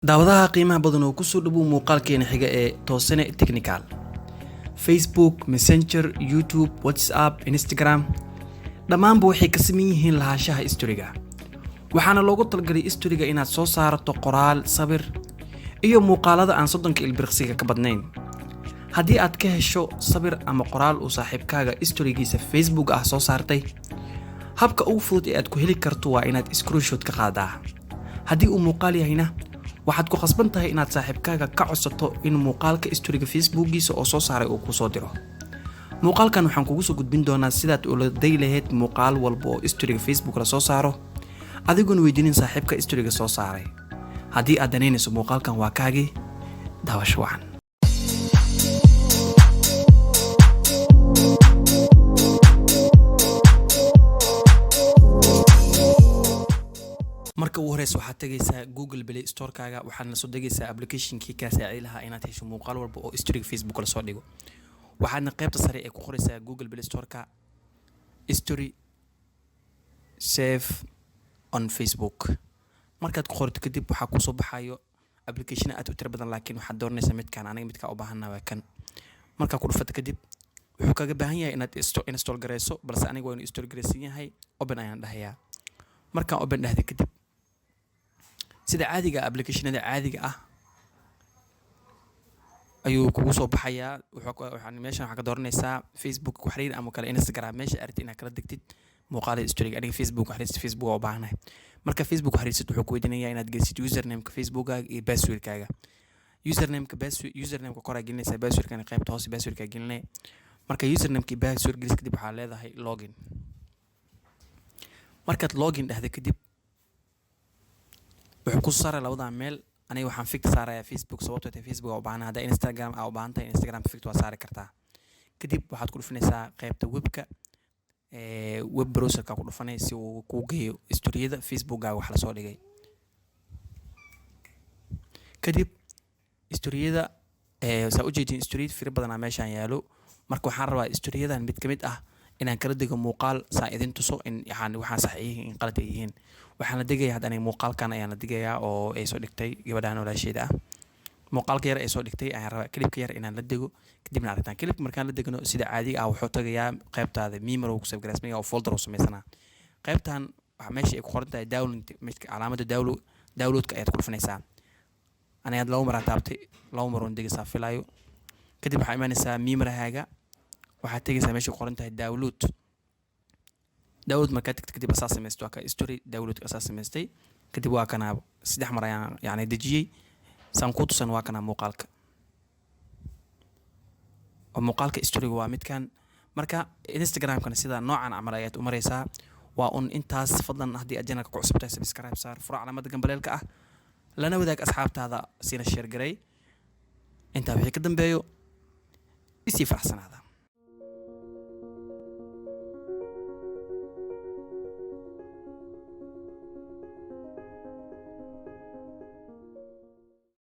daawadaha qiimaha badan oo ku soo dhawow muuqaalkeena xiga ee toosane technical Facebook Messenger YouTube WhatsApp Instagram dhammaanba waxay ka sameyn yihiin lahaanshaha historiga waxaana loogu talagalay historiga inaad soo saarato qoraal sawir iyo muuqaalada aan 30 ilbiriqsiga ka badnayn haddii aad ka hesho sawir ama qoraal uu saaxiibkaaga historigiisa Facebook ah soo saartay habka ugu fudud ee aad ku heli karto waa inaad screenshot ka qaadaa haddii uu muuqaal yahayna waxaad ku khasban tahay inaad saaxiibkaaga ka codsato in muuqaalka historiga Facebookiisa oo soo saaray uu ku soo diro muuqaalkan waxaan kugu soo gudbin doonaa sidaad ula day lahayd muuqaal walba oo historiga Facebook la soo saaro adigoon weydiinin saaxiibka historiga soo saaray haddii aad danaynayso muuqaalkan waa kaagi daawasho wacan marka uu horeys waxaad tagaysaa Google Play Store kaaga waxaadna soo degaysaa application-kii ka saaciday lahaa inaad hesho muuqaal walba oo historiga Facebook la soo dhigo waxaadna qaybta sare ee ku qoraysaa Google Play Store ka history save on Facebook markaad ku qorto kadib waxa ku soo baxayo application aad u tir badan laakiin waxaad dooranaysaa midkaan aniga midka u baahanaa waa kan marka ku dhufato kadib wuxuu kaga baahan yahay inaad install gareyso balse aniga waan install gareysan yahay open ayaan dhahayaa markaan open dhahday kadib sida caadiga applicationada caadiga ah ayuu kugu soo baxayaa waxaan meeshan waxa ka dooranaysaa Facebook ku xiriir ama kale Instagram meesha aragtid inaad kala degtid muuqaalada historiga aniga Facebook xiriirta Facebook oo baahanahay marka Facebook xiriirsid wuxuu ku weydiinayaa inaad gelisid username-ka Facebook-gaaga iyo password-kaaga username-ka kor aad gelinaysaa password-kana qaybta hoose password-ka gelinay marka username-ka iyo password gelis kadib waxaa leedahay login markaad login dhahday kadib wuxuu ku saaray labada meel aniga waxaan fict saarayaa Facebook sababtoo ah Facebook oo baahan hadaa Instagram oo baahan tahay Instagram fict waa saari kartaa kadib waxaad ku dhufanaysaa qaybta webka web browser-ka ku dhufanaysaa si uu ku geeyo historiyada Facebook-gaaga wax la soo dhigay kadib historiyada saa u jeedin historiyada fir badan meeshaan yaalo marka waxaan rabaa historiyadan mid kamid ah inaan kala digo muuqaal saa idin tuso in waxaan sax yihiin qalad yihiin waxaan la digayaa hadda aniga muuqaalkan ayaan la digayaa oo ay soo dhigtay gabadhan walaasheeda ah muuqaalka yar ay soo dhigtay ayaan rabaa clipka yar inaan la digo kadibna aragtaan clipka markaan la digno sida caadiga ah wuxuu tagayaa qaybtaada memory ku save gareysmaya oo folder uu sameysana qaybtan waxa meesha ay ku qoran tahay download calaamada downloadka ayaad ku dhufanaysaa aniga laba mar taabtay laba mar oo digaysaa filayo kadib waxaa imaanaysaa memory-haaga waxaad tagaysaa meesha ku qoran tahay download markaad tagto kadib asaas samaysto waa ka history downloadka asaas samaystay kadib waa kana saddex mar ayaan yani dejiyay saan ku tusan waa kana muuqaalka oo muuqaalka historyga waa midkan marka Instagram-kana sida noocan camal ayaad u maraysaa waa un intaas fadlan haddii aad channelka ku cusub tahay subscribe saar furo calaamada gambaleelka ah lana wadaag asxaabtaada sina share garay intaa wixii ka dambeeyo isii faraxsanaada